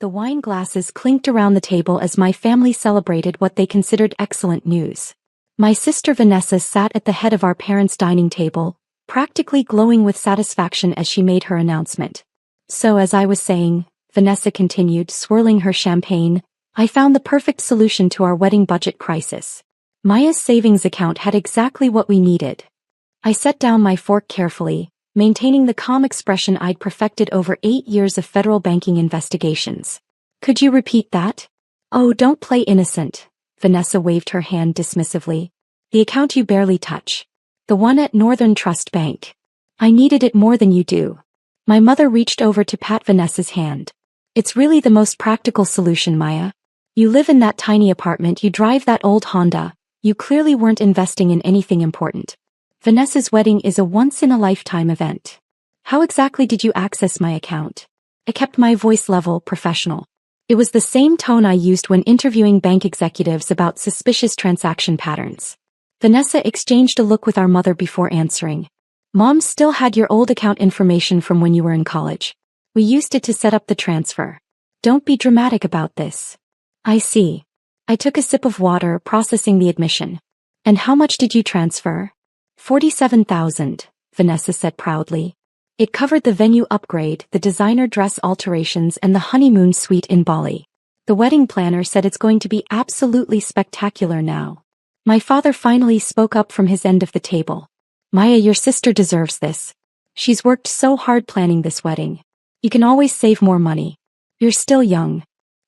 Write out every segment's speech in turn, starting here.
The wine glasses clinked around the table as my family celebrated what they considered excellent news. My sister Vanessa sat at the head of our parents' dining table, practically glowing with satisfaction as she made her announcement. So as I was saying, Vanessa continued, swirling her champagne, I found the perfect solution to our wedding budget crisis. Maya's savings account had exactly what we needed. I set down my fork carefully, maintaining the calm expression I'd perfected over 8 years of federal banking investigations. Could you repeat that? Oh, don't play innocent. Vanessa waved her hand dismissively. The account you barely touch. The one at Northern Trust Bank. I needed it more than you do. My mother reached over to pat Vanessa's hand. It's really the most practical solution, Maya. You live in that tiny apartment, you drive that old Honda, you clearly weren't investing in anything important. Vanessa's wedding is a once-in-a-lifetime event. How exactly did you access my account? I kept my voice level professional. It was the same tone I used when interviewing bank executives about suspicious transaction patterns. Vanessa exchanged a look with our mother before answering. Mom still had your old account information from when you were in college. We used it to set up the transfer. Don't be dramatic about this. I see. I took a sip of water, processing the admission. And how much did you transfer? 47,000, Vanessa said proudly. It covered the venue upgrade, the designer dress alterations, and the honeymoon suite in Bali. The wedding planner said it's going to be absolutely spectacular now. My father finally spoke up from his end of the table. Maya, your sister deserves this. She's worked so hard planning this wedding. You can always save more money. You're still young.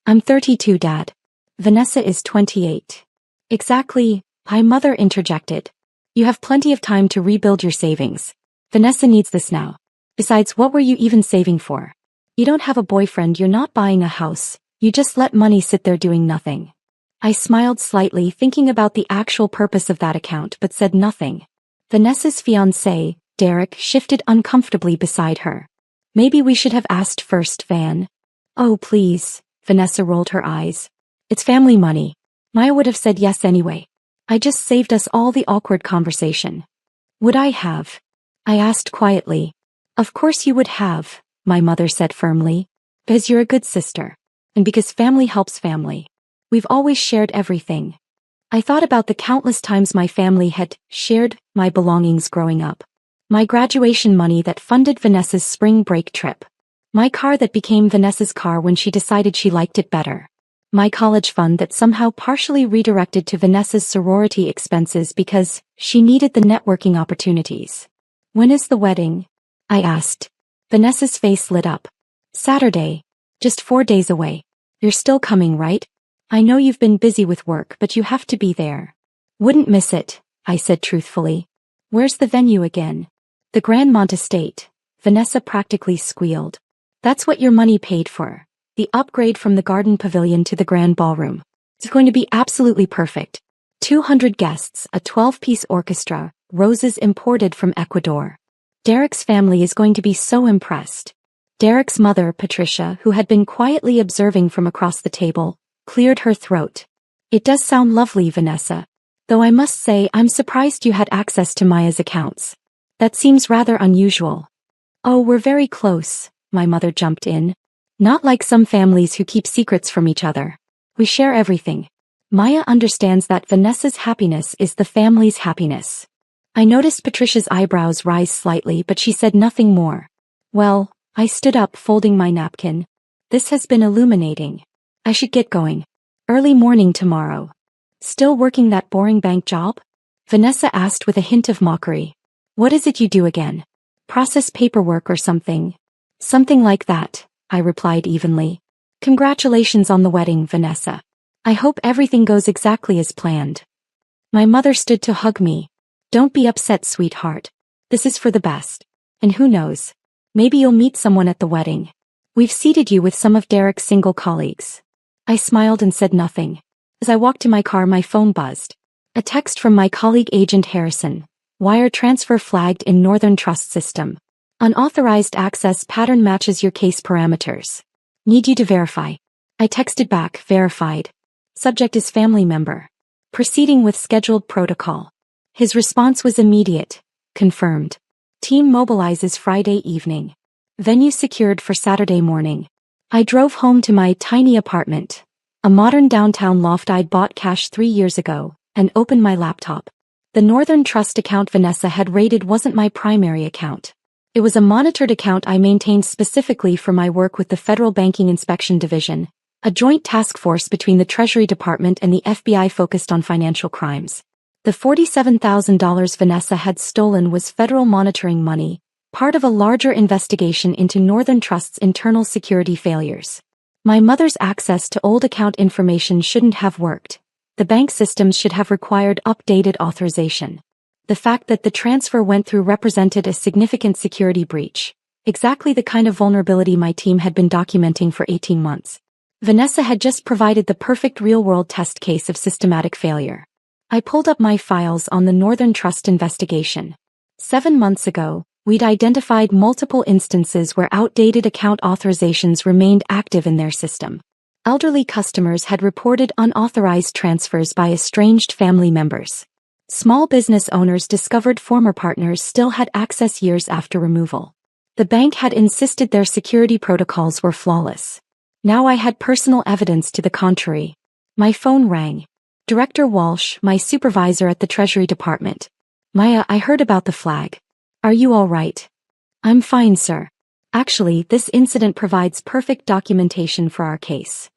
I'm 32, Dad. Vanessa is 28. Exactly, my mother interjected. You have plenty of time to rebuild your savings. Vanessa needs this now. Besides, what were you even saving for? You don't have a boyfriend, you're not buying a house, you just let money sit there doing nothing. I smiled slightly, thinking about the actual purpose of that account, but said nothing. Vanessa's fiancé, Derek, shifted uncomfortably beside her. Maybe we should have asked first, Van. Oh, please, Vanessa rolled her eyes. It's family money. Maya would have said yes anyway. I just saved us all the awkward conversation. Would I have? I asked quietly. Of course you would have, my mother said firmly. Because you're a good sister. And because family helps family. We've always shared everything. I thought about the countless times my family had shared my belongings growing up. My graduation money that funded Vanessa's spring break trip. My car that became Vanessa's car when she decided she liked it better. My college fund that somehow partially redirected to Vanessa's sorority expenses because she needed the networking opportunities. When is the wedding? I asked. Vanessa's face lit up. Saturday. Just 4 days away. You're still coming, right? I know you've been busy with work, but you have to be there. Wouldn't miss it, I said truthfully. Where's the venue again? The Grandmont Estate. Vanessa practically squealed. That's what your money paid for. The upgrade from the garden pavilion to the grand ballroom. It's going to be absolutely perfect. 200 guests, a 12-piece orchestra, roses imported from Ecuador. Derek's family is going to be so impressed. Derek's mother, Patricia, who had been quietly observing from across the table, cleared her throat. It does sound lovely, Vanessa. Though I must say I'm surprised you had access to Maya's accounts. That seems rather unusual. Oh, we're very close, my mother jumped in. Not like some families who keep secrets from each other. We share everything. Maya understands that Vanessa's happiness is the family's happiness. I noticed Patricia's eyebrows rise slightly, but she said nothing more. Well, I stood up, folding my napkin. This has been illuminating. I should get going. Early morning tomorrow. Still working that boring bank job? Vanessa asked with a hint of mockery. What is it you do again? Process paperwork or something? Something like that, I replied evenly. Congratulations on the wedding, Vanessa. I hope everything goes exactly as planned. My mother stood to hug me. Don't be upset, sweetheart. This is for the best. And who knows? Maybe you'll meet someone at the wedding. We've seated you with some of Derek's single colleagues. I smiled and said nothing. As I walked to my car, my phone buzzed. A text from my colleague Agent Harrison. Wire transfer flagged in Northern Trust system. Unauthorized access pattern matches your case parameters. Need you to verify. I texted back, verified. Subject is family member. Proceeding with scheduled protocol. His response was immediate. Confirmed. Team mobilizes Friday evening. Venue secured for Saturday morning. I drove home to my tiny apartment, a modern downtown loft I'd bought cash 3 years ago, and opened my laptop. The Northern Trust account Vanessa had raided wasn't my primary account. It was a monitored account I maintained specifically for my work with the Federal Banking Inspection Division, a joint task force between the Treasury Department and the FBI focused on financial crimes. The $47,000 Vanessa had stolen was federal monitoring money, part of a larger investigation into Northern Trust's internal security failures. My mother's access to old account information shouldn't have worked. The bank systems should have required updated authorization. The fact that the transfer went through represented a significant security breach, exactly the kind of vulnerability my team had been documenting for 18 months. Vanessa had just provided the perfect real-world test case of systematic failure. I pulled up my files on the Northern Trust investigation. 7 months ago, we'd identified multiple instances where outdated account authorizations remained active in their system. Elderly customers had reported unauthorized transfers by estranged family members. Small business owners discovered former partners still had access years after removal. The bank had insisted their security protocols were flawless. Now I had personal evidence to the contrary. My phone rang. Director Walsh, my supervisor at the Treasury Department. Maya, I heard about the flag. Are you all right? I'm fine, sir. Actually, this incident provides perfect documentation for our case.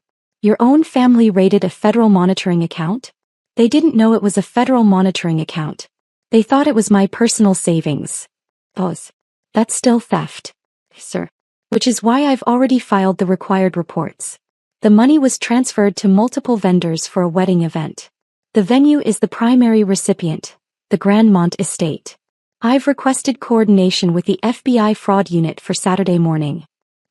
Your own family raided a federal monitoring account? They didn't know it was a federal monitoring account. They thought it was my personal savings. Boss. That's still theft. Sir. Which is why I've already filed the required reports. The money was transferred to multiple vendors for a wedding event. The venue is the primary recipient, the Grandmont Estate. I've requested coordination with the FBI fraud unit for Saturday morning.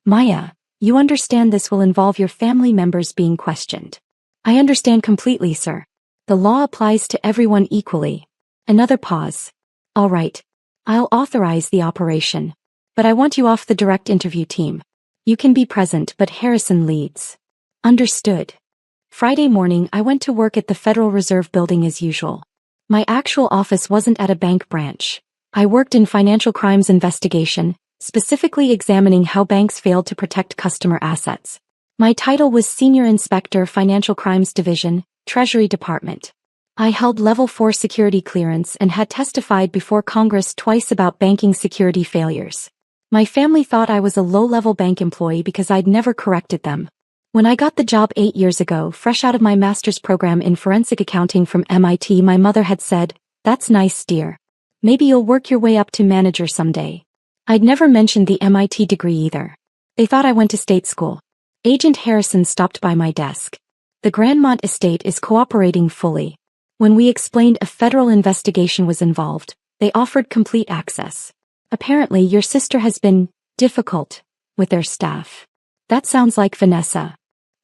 Maya, you understand this will involve your family members being questioned. I understand completely, sir. The law applies to everyone equally. Another pause. All right. I'll authorize the operation. But I want you off the direct interview team. You can be present, but Harrison leads. Understood. Friday morning I went to work at the Federal Reserve Building as usual. My actual office wasn't at a bank branch. I worked in financial crimes investigation, specifically examining how banks failed to protect customer assets. My title was Senior Inspector Financial Crimes Division, Treasury Department. I held Level 4 security clearance and had testified before Congress twice about banking security failures. My family thought I was a low-level bank employee because I'd never corrected them. When I got the job 8 years ago, fresh out of my master's program in forensic accounting from MIT, my mother had said, "That's nice, dear. Maybe you'll work your way up to manager someday." I'd never mentioned the MIT degree either. They thought I went to state school. Agent Harrison stopped by my desk. The Grandmont estate is cooperating fully. When we explained a federal investigation was involved, they offered complete access. Apparently your sister has been difficult with their staff. That sounds like Vanessa.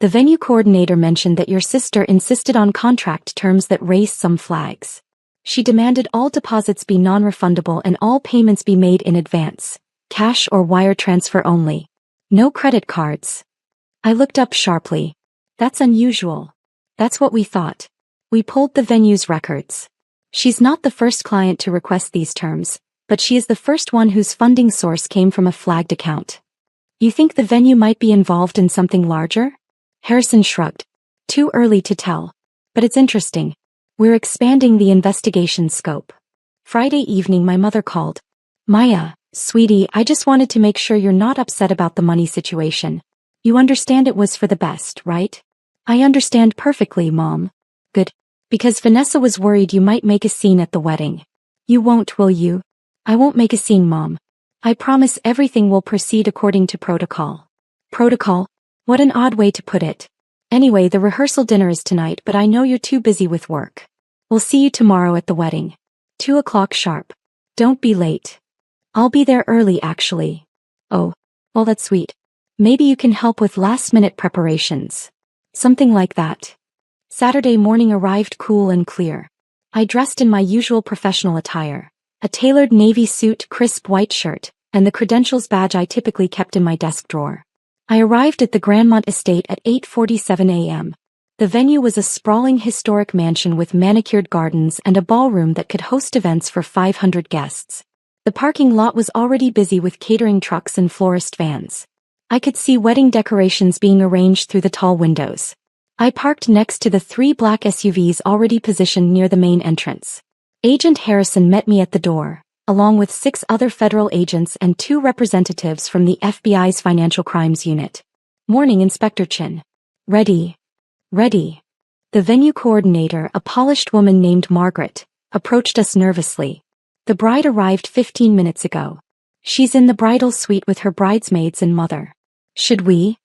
The venue coordinator mentioned that your sister insisted on contract terms that raised some flags. She demanded all deposits be non-refundable and all payments be made in advance, cash or wire transfer only. No credit cards. I looked up sharply. That's unusual. That's what we thought. We pulled the venue's records. She's not the first client to request these terms, but she is the first one whose funding source came from a flagged account. You think the venue might be involved in something larger? Harrison shrugged. Too early to tell. But it's interesting. We're expanding the investigation scope. Friday evening my mother called. Maya, sweetie, I just wanted to make sure you're not upset about the money situation. You understand it was for the best, right? I understand perfectly, Mom. Good. Because Vanessa was worried you might make a scene at the wedding. You won't, will you? I won't make a scene, Mom. I promise everything will proceed according to protocol. Protocol? What an odd way to put it. Anyway, the rehearsal dinner is tonight, but I know you're too busy with work. We'll see you tomorrow at the wedding. 2 o'clock sharp. Don't be late. I'll be there early, actually. Oh, well, that's sweet. Maybe you can help with last-minute preparations. Something like that. Saturday morning arrived cool and clear. I dressed in my usual professional attire. A tailored navy suit, crisp white shirt, and the credentials badge I typically kept in my desk drawer. I arrived at the Grandmont Estate at 8:47 a.m. The venue was a sprawling historic mansion with manicured gardens and a ballroom that could host events for 500 guests. The parking lot was already busy with catering trucks and florist vans. I could see wedding decorations being arranged through the tall windows. I parked next to the 3 black SUVs already positioned near the main entrance. Agent Harrison met me at the door, along with 6 other federal agents and 2 representatives from the FBI's Financial Crimes Unit. "Morning, Inspector Chin." "Ready." "Ready." The venue coordinator, a polished woman named Margaret, approached us nervously. "The bride arrived 15 minutes ago. She's in the bridal suite with her bridesmaids and mother." "Should we?"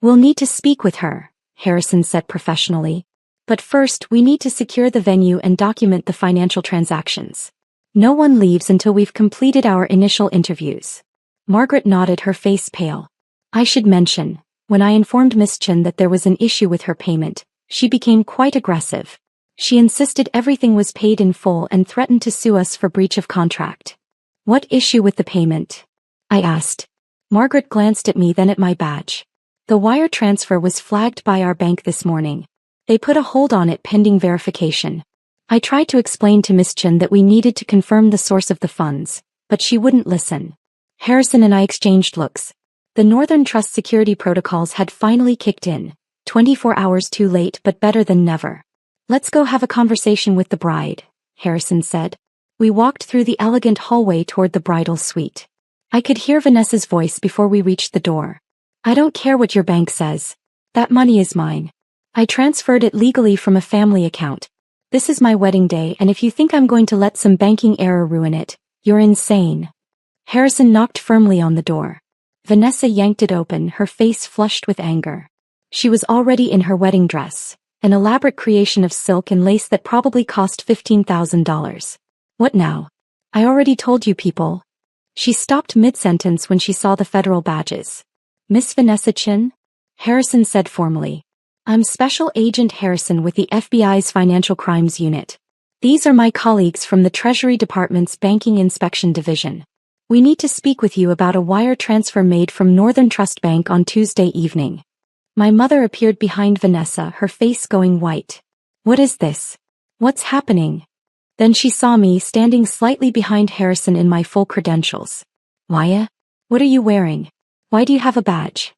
"We'll need to speak with her," Harrison said professionally. "But first we need to secure the venue and document the financial transactions. No one leaves until we've completed our initial interviews." Margaret nodded, her face pale. I should mention, when I informed Miss Chin that there was an issue with her payment, she became quite aggressive. She insisted everything was paid in full and threatened to sue us for breach of contract. "What issue with the payment?" I asked. Margaret glanced at me, then at my badge. "The wire transfer was flagged by our bank this morning. They put a hold on it pending verification." I tried to explain to Miss Chin that we needed to confirm the source of the funds, but she wouldn't listen. Harrison and I exchanged looks. The Northern Trust security protocols had finally kicked in, 24 hours too late but better than never. "Let's go have a conversation with the bride," Harrison said. We walked through the elegant hallway toward the bridal suite. I could hear Vanessa's voice before we reached the door. "I don't care what your bank says. That money is mine. I transferred it legally from a family account. This is my wedding day, and if you think I'm going to let some banking error ruin it, you're insane." Harrison knocked firmly on the door. Vanessa yanked it open, her face flushed with anger. She was already in her wedding dress, an elaborate creation of silk and lace that probably cost $15,000. "What now?" "I already told you people." She stopped mid-sentence when she saw the federal badges. "Miss Vanessa Chin?" Harrison said formally. "I'm Special Agent Harrison with the FBI's Financial Crimes Unit. These are my colleagues from the Treasury Department's Banking Inspection Division. We need to speak with you about a wire transfer made from Northern Trust Bank on Tuesday evening." My mother appeared behind Vanessa, her face going white. "What is this? What's happening?" Then she saw me standing slightly behind Harrison in my full credentials. "Maya? What are you wearing? Why do you have a badge?"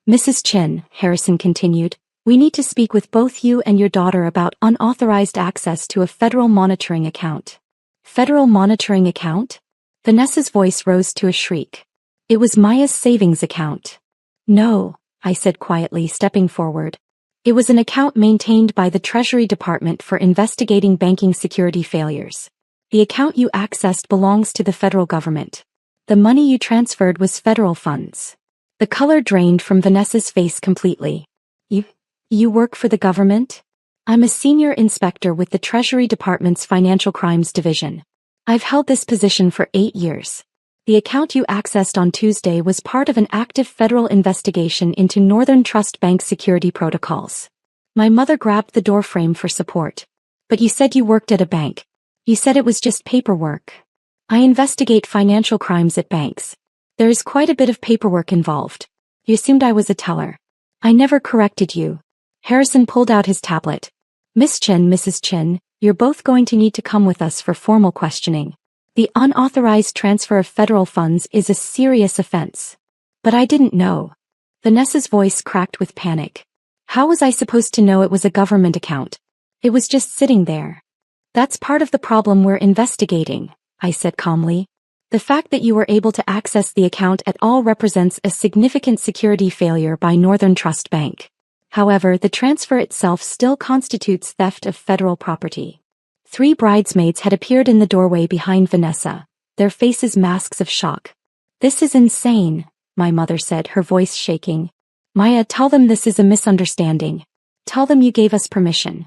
"Mrs. Chin," Harrison continued, "we need to speak with both you and your daughter about unauthorized access to a federal monitoring account." "Federal monitoring account?" Vanessa's voice rose to a shriek. "It was Maya's savings account." "No," I said quietly, stepping forward. "It was an account maintained by the Treasury Department for investigating banking security failures. The account you accessed belongs to the federal government. The money you transferred was federal funds." The color drained from Vanessa's face completely. You work for the government?" "I'm a senior inspector with the Treasury Department's Financial Crimes Division. I've held this position for 8 years. The account you accessed on Tuesday was part of an active federal investigation into Northern Trust Bank security protocols." My mother grabbed the doorframe for support. "But you said you worked at a bank. You said it was just paperwork." "I investigate financial crimes at banks. There is quite a bit of paperwork involved. You assumed I was a teller. I never corrected you." Harrison pulled out his tablet. "Miss Chin, Mrs. Chin, you're both going to need to come with us for formal questioning. The unauthorized transfer of federal funds is a serious offense." "But I didn't know." Vanessa's voice cracked with panic. "How was I supposed to know it was a government account? It was just sitting there." "That's part of the problem we're investigating," I said calmly. "The fact that you were able to access the account at all represents a significant security failure by Northern Trust Bank. However, the transfer itself still constitutes theft of federal property." 3 bridesmaids had appeared in the doorway behind Vanessa, their faces masks of shock. "This is insane," my mother said, her voice shaking. "Maya, tell them this is a misunderstanding. Tell them you gave us permission."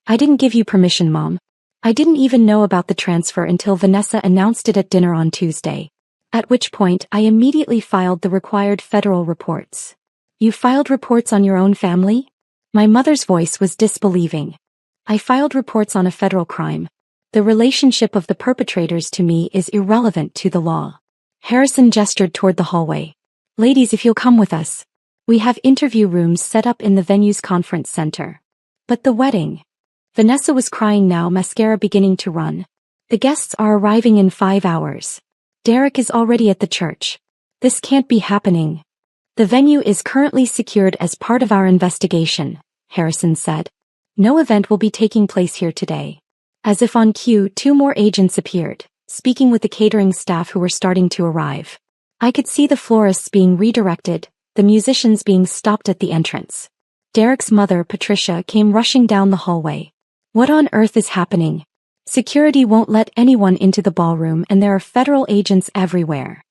"I didn't give you permission, Mom. I didn't even know about the transfer until Vanessa announced it at dinner on Tuesday. At which point I immediately filed the required federal reports." "You filed reports on your own family?" My mother's voice was disbelieving. "I filed reports on a federal crime. The relationship of the perpetrators to me is irrelevant to the law." Harrison gestured toward the hallway. "Ladies, if you'll come with us. We have interview rooms set up in the venue's conference center." "But the wedding." Vanessa was crying now, mascara beginning to run. "The guests are arriving in 5 hours. Derek is already at the church. This can't be happening." The venue is currently secured as part of our investigation, Harrison said. No event will be taking place here today. As if on cue, 2 more agents appeared, speaking with the catering staff who were starting to arrive. I could see the florists being redirected, the musicians being stopped at the entrance. Derek's mother, Patricia, came rushing down the hallway. What on earth is happening? Security won't let anyone into the ballroom and there are federal agents everywhere.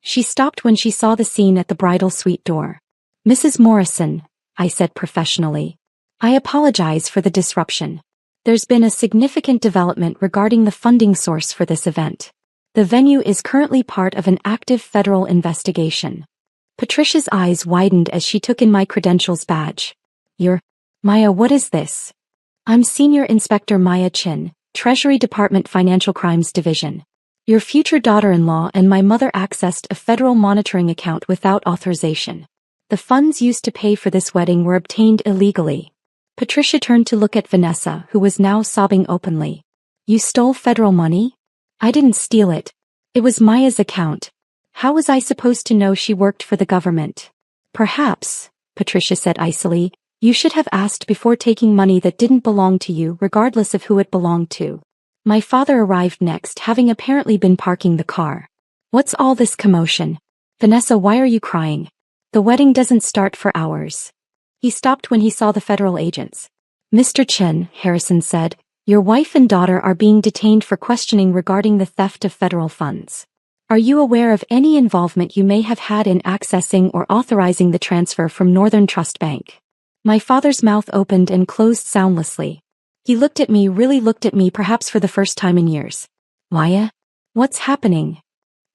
She stopped when she saw the scene at the bridal suite door. Mrs. Morrison, I said professionally. I apologize for the disruption. There's been a significant development regarding the funding source for this event. The venue is currently part of an active federal investigation. Patricia's eyes widened as she took in my credentials badge. You're... Maya, what is this? I'm Senior Inspector Maya Chin, Treasury Department Financial Crimes Division. Your future daughter-in-law and my mother accessed a federal monitoring account without authorization. The funds used to pay for this wedding were obtained illegally. Patricia turned to look at Vanessa, who was now sobbing openly. You stole federal money? I didn't steal it. It was Maya's account. How was I supposed to know she worked for the government? Perhaps, Patricia said icily, you should have asked before taking money that didn't belong to you regardless of who it belonged to. My father arrived next, having apparently been parking the car. What's all this commotion? Vanessa, why are you crying? The wedding doesn't start for hours. He stopped when he saw the federal agents. Mr. Chen, Harrison said, your wife and daughter are being detained for questioning regarding the theft of federal funds. Are you aware of any involvement you may have had in accessing or authorizing the transfer from Northern Trust Bank? My father's mouth opened and closed soundlessly. He really looked at me perhaps for the first time in years. Maya? What's happening?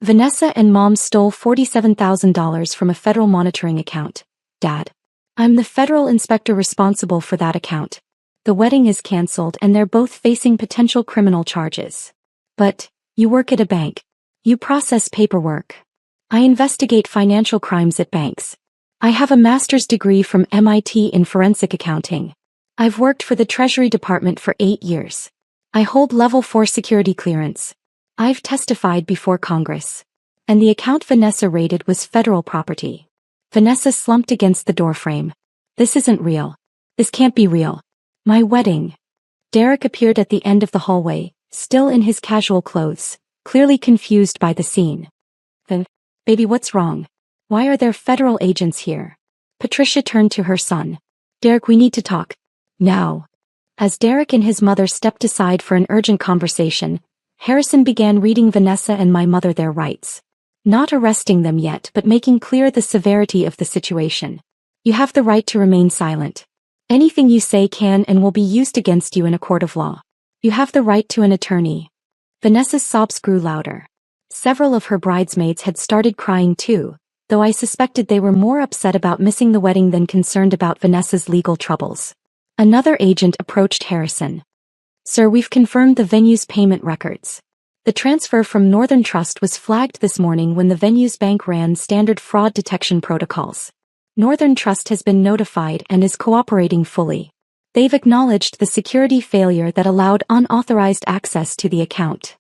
Vanessa and Mom stole $47,000 from a federal monitoring account, Dad. I'm the federal inspector responsible for that account. The wedding is cancelled and they're both facing potential criminal charges. But, you work at a bank. You process paperwork. I investigate financial crimes at banks. I have a master's degree from MIT in forensic accounting. I've worked for the Treasury Department for 8 years. I hold level 4 security clearance. I've testified before Congress. And the account Vanessa raided was federal property. Vanessa slumped against the doorframe. This isn't real. This can't be real. My wedding. Derek appeared at the end of the hallway, still in his casual clothes, clearly confused by the scene. Baby, what's wrong? Why are there federal agents here? Patricia turned to her son. Derek, we need to talk. Now. As Derek and his mother stepped aside for an urgent conversation, Harrison began reading Vanessa and my mother their rights. Not arresting them yet, but making clear the severity of the situation. You have the right to remain silent. Anything you say can and will be used against you in a court of law. You have the right to an attorney. Vanessa's sobs grew louder. Several of her bridesmaids had started crying too, though I suspected they were more upset about missing the wedding than concerned about Vanessa's legal troubles. Another agent approached Harrison. Sir, we've confirmed the venue's payment records. The transfer from Northern Trust was flagged this morning when the venue's bank ran standard fraud detection protocols. Northern Trust has been notified and is cooperating fully. They've acknowledged the security failure that allowed unauthorized access to the account.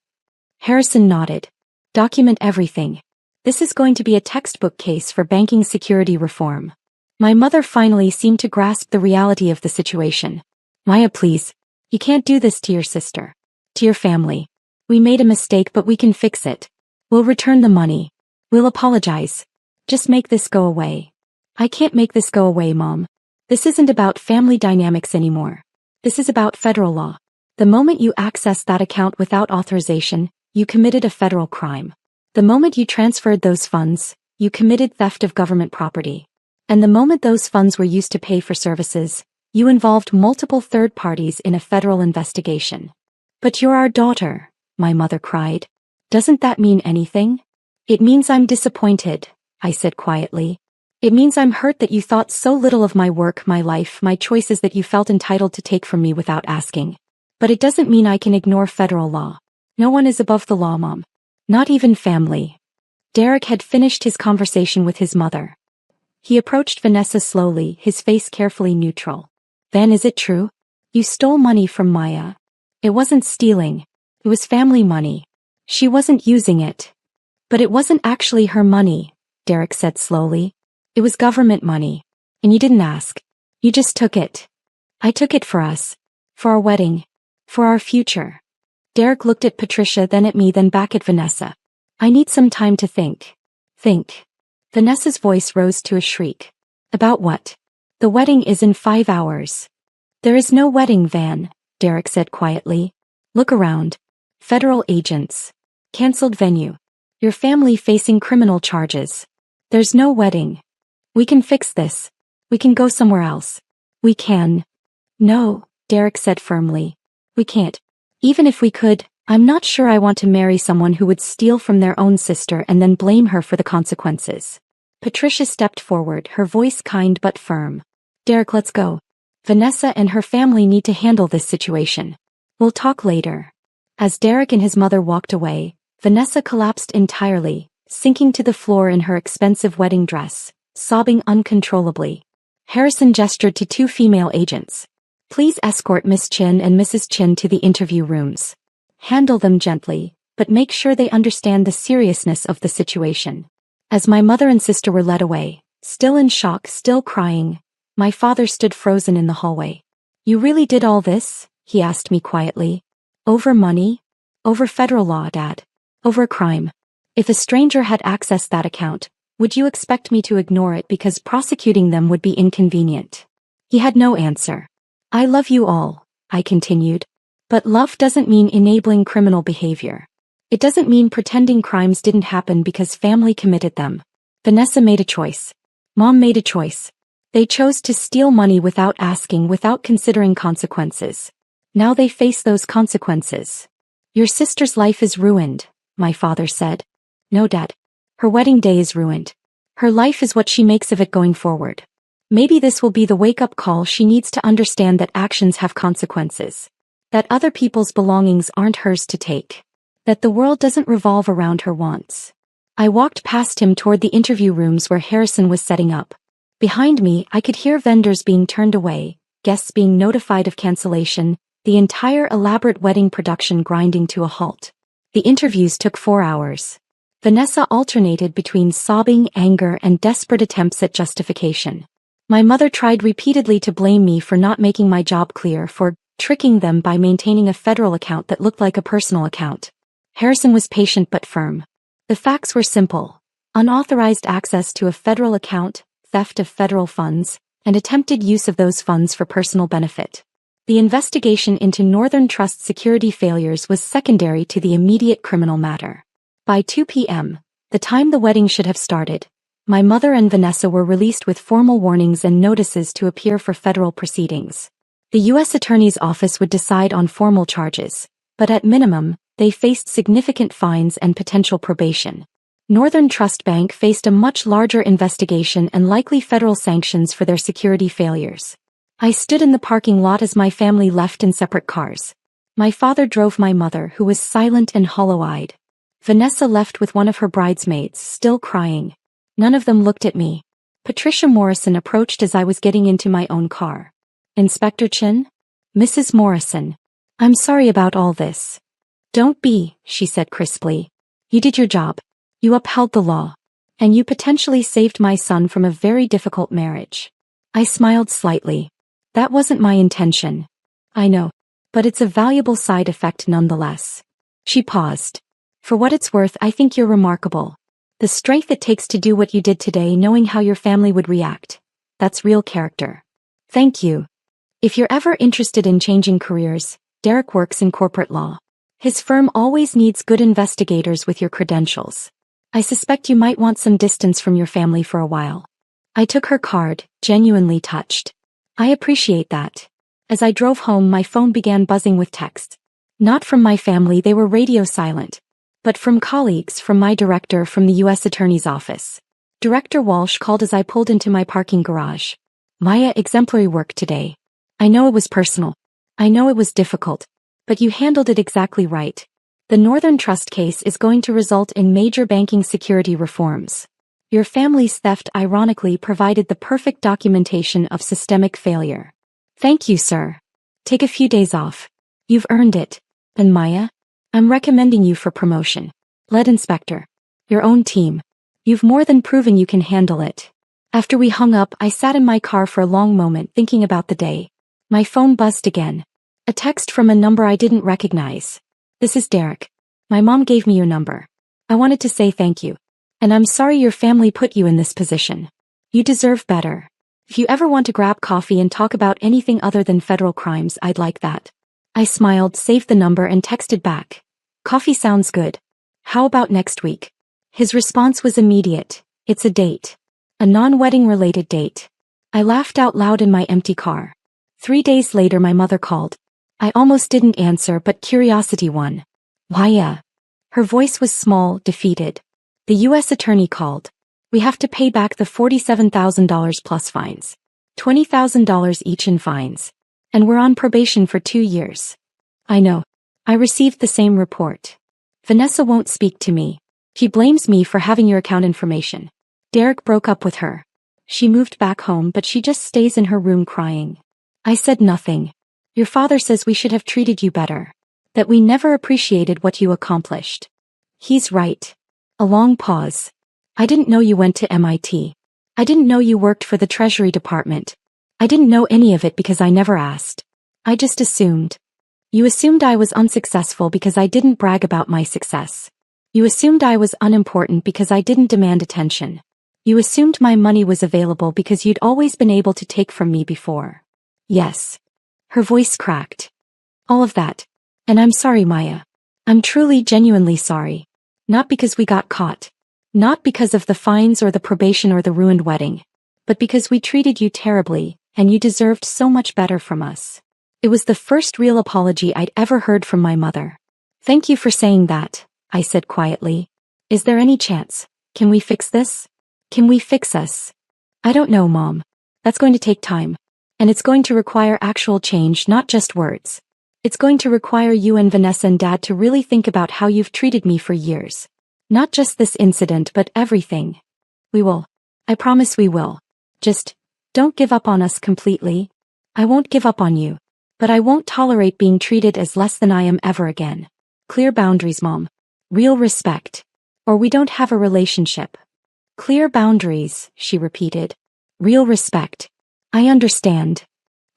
Harrison nodded. Document everything. This is going to be a textbook case for banking security reform. My mother finally seemed to grasp the reality of the situation. Maya, please. You can't do this to your sister. To your family. We made a mistake, but we can fix it. We'll return the money. We'll apologize. Just make this go away. I can't make this go away, Mom. This isn't about family dynamics anymore. This is about federal law. The moment you accessed that account without authorization, you committed a federal crime. The moment you transferred those funds, you committed theft of government property. And the moment those funds were used to pay for services, you involved multiple third parties in a federal investigation. But you're our daughter, my mother cried. Doesn't that mean anything? It means I'm disappointed, I said quietly. It means I'm hurt that you thought so little of my work, my life, my choices that you felt entitled to take from me without asking. But it doesn't mean I can ignore federal law. No one is above the law, Mom. Not even family. Derek had finished his conversation with his mother. He approached Vanessa slowly, his face carefully neutral. Van, is it true? You stole money from Maya. It wasn't stealing. It was family money. She wasn't using it. But it wasn't actually her money, Derek said slowly. It was government money. And you didn't ask. You just took it. I took it for us. For our wedding. For our future. Derek looked at Patricia, then at me, then back at Vanessa. I need some time to think. Think. Vanessa's voice rose to a shriek. About what? The wedding is in 5 hours. There is no wedding, Van, Derek said quietly. Look around. Federal agents. Cancelled venue. Your family facing criminal charges. There's no wedding. We can fix this. We can go somewhere else. We can. No, Derek said firmly. We can't. Even if we could, I'm not sure I want to marry someone who would steal from their own sister and then blame her for the consequences. Patricia stepped forward, her voice kind but firm. Derek, let's go. Vanessa and her family need to handle this situation. We'll talk later. As Derek and his mother walked away, Vanessa collapsed entirely, sinking to the floor in her expensive wedding dress, sobbing uncontrollably. Harrison gestured to 2 female agents. Please escort Miss Chin and Mrs. Chin to the interview rooms. Handle them gently, but make sure they understand the seriousness of the situation. As my mother and sister were led away, still in shock, still crying, my father stood frozen in the hallway. You really did all this? He asked me quietly. Over money? Over federal law, Dad. Over a crime. If a stranger had accessed that account, would you expect me to ignore it because prosecuting them would be inconvenient? He had no answer. I love you all, I continued. But love doesn't mean enabling criminal behavior. It doesn't mean pretending crimes didn't happen because family committed them. Vanessa made a choice. Mom made a choice. They chose to steal money without asking, without considering consequences. Now they face those consequences. Your sister's life is ruined, my father said. No, Dad. Her wedding day is ruined. Her life is what she makes of it going forward. Maybe this will be the wake-up call she needs to understand that actions have consequences. That other people's belongings aren't hers to take. That the world doesn't revolve around her wants. I walked past him toward the interview rooms where Harrison was setting up. Behind me, I could hear vendors being turned away, guests being notified of cancellation, the entire elaborate wedding production grinding to a halt. The interviews took 4 hours. Vanessa alternated between sobbing, anger, and desperate attempts at justification. My mother tried repeatedly to blame me for not making my job clear, for tricking them by maintaining a federal account that looked like a personal account. Harrison was patient but firm. The facts were simple. Unauthorized access to a federal account, theft of federal funds, and attempted use of those funds for personal benefit. The investigation into Northern Trust security failures was secondary to the immediate criminal matter. By 2 p.m., the time the wedding should have started, my mother and Vanessa were released with formal warnings and notices to appear for federal proceedings. The U.S. Attorney's Office would decide on formal charges, but at minimum, they faced significant fines and potential probation. Northern Trust Bank faced a much larger investigation and likely federal sanctions for their security failures. I stood in the parking lot as my family left in separate cars. My father drove my mother, who was silent and hollow-eyed. Vanessa left with one of her bridesmaids, still crying. None of them looked at me. Patricia Morrison approached as I was getting into my own car. Inspector Chin? Mrs. Morrison. I'm sorry about all this. Don't be, she said crisply. You did your job. You upheld the law. And you potentially saved my son from a very difficult marriage. I smiled slightly. That wasn't my intention. I know. But it's a valuable side effect nonetheless. She paused. For what it's worth, I think you're remarkable. The strength it takes to do what you did today, knowing how your family would react. That's real character. Thank you. If you're ever interested in changing careers, Derek works in corporate law. His firm always needs good investigators with your credentials. I suspect you might want some distance from your family for a while. I took her card, genuinely touched. I appreciate that. As I drove home, my phone began buzzing with texts. Not from my family, they were radio silent. But from colleagues, from my director, from the U.S. Attorney's Office. Director Walsh called as I pulled into my parking garage. Maya, exemplary work today. I know it was personal. I know it was difficult. But you handled it exactly right. The Northern Trust case is going to result in major banking security reforms. Your family's theft ironically provided the perfect documentation of systemic failure. Thank you, sir. Take a few days off. You've earned it. And Maya? I'm recommending you for promotion. Lead inspector. Your own team. You've more than proven you can handle it. After we hung up, I sat in my car for a long moment thinking about the day. My phone buzzed again. A text from a number I didn't recognize. "This is Derek. My mom gave me your number. I wanted to say thank you. And I'm sorry your family put you in this position. You deserve better. If you ever want to grab coffee and talk about anything other than federal crimes, I'd like that." I smiled, saved the number and texted back. "Coffee sounds good. How about next week?" His response was immediate. "It's a date. A non-wedding related date." I laughed out loud in my empty car. 3 days later my mother called. I almost didn't answer, but curiosity won. "Why, Her voice was small, defeated. "The U.S. attorney called. We have to pay back the $47,000 plus fines. $20,000 each in fines. And we're on probation for 2 years." "I know. I received the same report. Vanessa won't speak to me. She blames me for having your account information. Derek broke up with her. She moved back home, but she just stays in her room crying." I said nothing. "Your father says we should have treated you better. That we never appreciated what you accomplished." "He's right." A long pause. "I didn't know you went to MIT. I didn't know you worked for the Treasury Department. I didn't know any of it because I never asked. I just assumed. You assumed I was unsuccessful because I didn't brag about my success. You assumed I was unimportant because I didn't demand attention. You assumed my money was available because you'd always been able to take from me before." "Yes." Her voice cracked. "All of that. And I'm sorry, Maya. I'm truly, genuinely sorry. Not because we got caught. Not because of the fines or the probation or the ruined wedding. But because we treated you terribly, and you deserved so much better from us." It was the first real apology I'd ever heard from my mother. "Thank you for saying that," I said quietly. "Is there any chance? Can we fix this? Can we fix us?" "I don't know, Mom. That's going to take time. And it's going to require actual change, not just words. It's going to require you and Vanessa and Dad to really think about how you've treated me for years. Not just this incident, but everything. We will. I promise we will. Just, don't give up on us completely. I won't give up on you. But I won't tolerate being treated as less than I am ever again. Clear boundaries, Mom. Real respect. Or we don't have a relationship." "Clear boundaries," she repeated. "Real respect. I understand."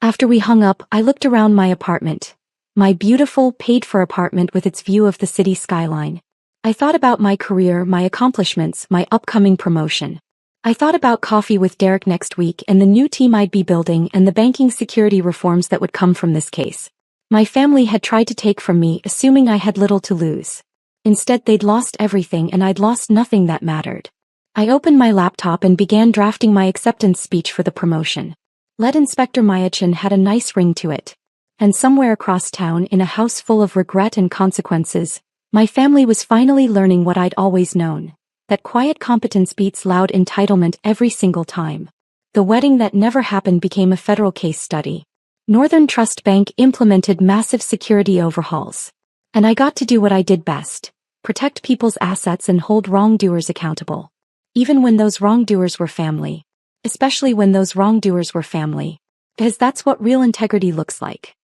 After we hung up, I looked around my apartment. My beautiful, paid-for apartment with its view of the city skyline. I thought about my career, my accomplishments, my upcoming promotion. I thought about coffee with Derek next week and the new team I'd be building and the banking security reforms that would come from this case. My family had tried to take from me, assuming I had little to lose. Instead, they'd lost everything and I'd lost nothing that mattered. I opened my laptop and began drafting my acceptance speech for the promotion. Lead Inspector Mayachin had a nice ring to it. And somewhere across town, in a house full of regret and consequences, my family was finally learning what I'd always known. That quiet competence beats loud entitlement every single time. The wedding that never happened became a federal case study. Northern Trust Bank implemented massive security overhauls. And I got to do what I did best: protect people's assets and hold wrongdoers accountable. Even when those wrongdoers were family. Especially when those wrongdoers were family. Because that's what real integrity looks like.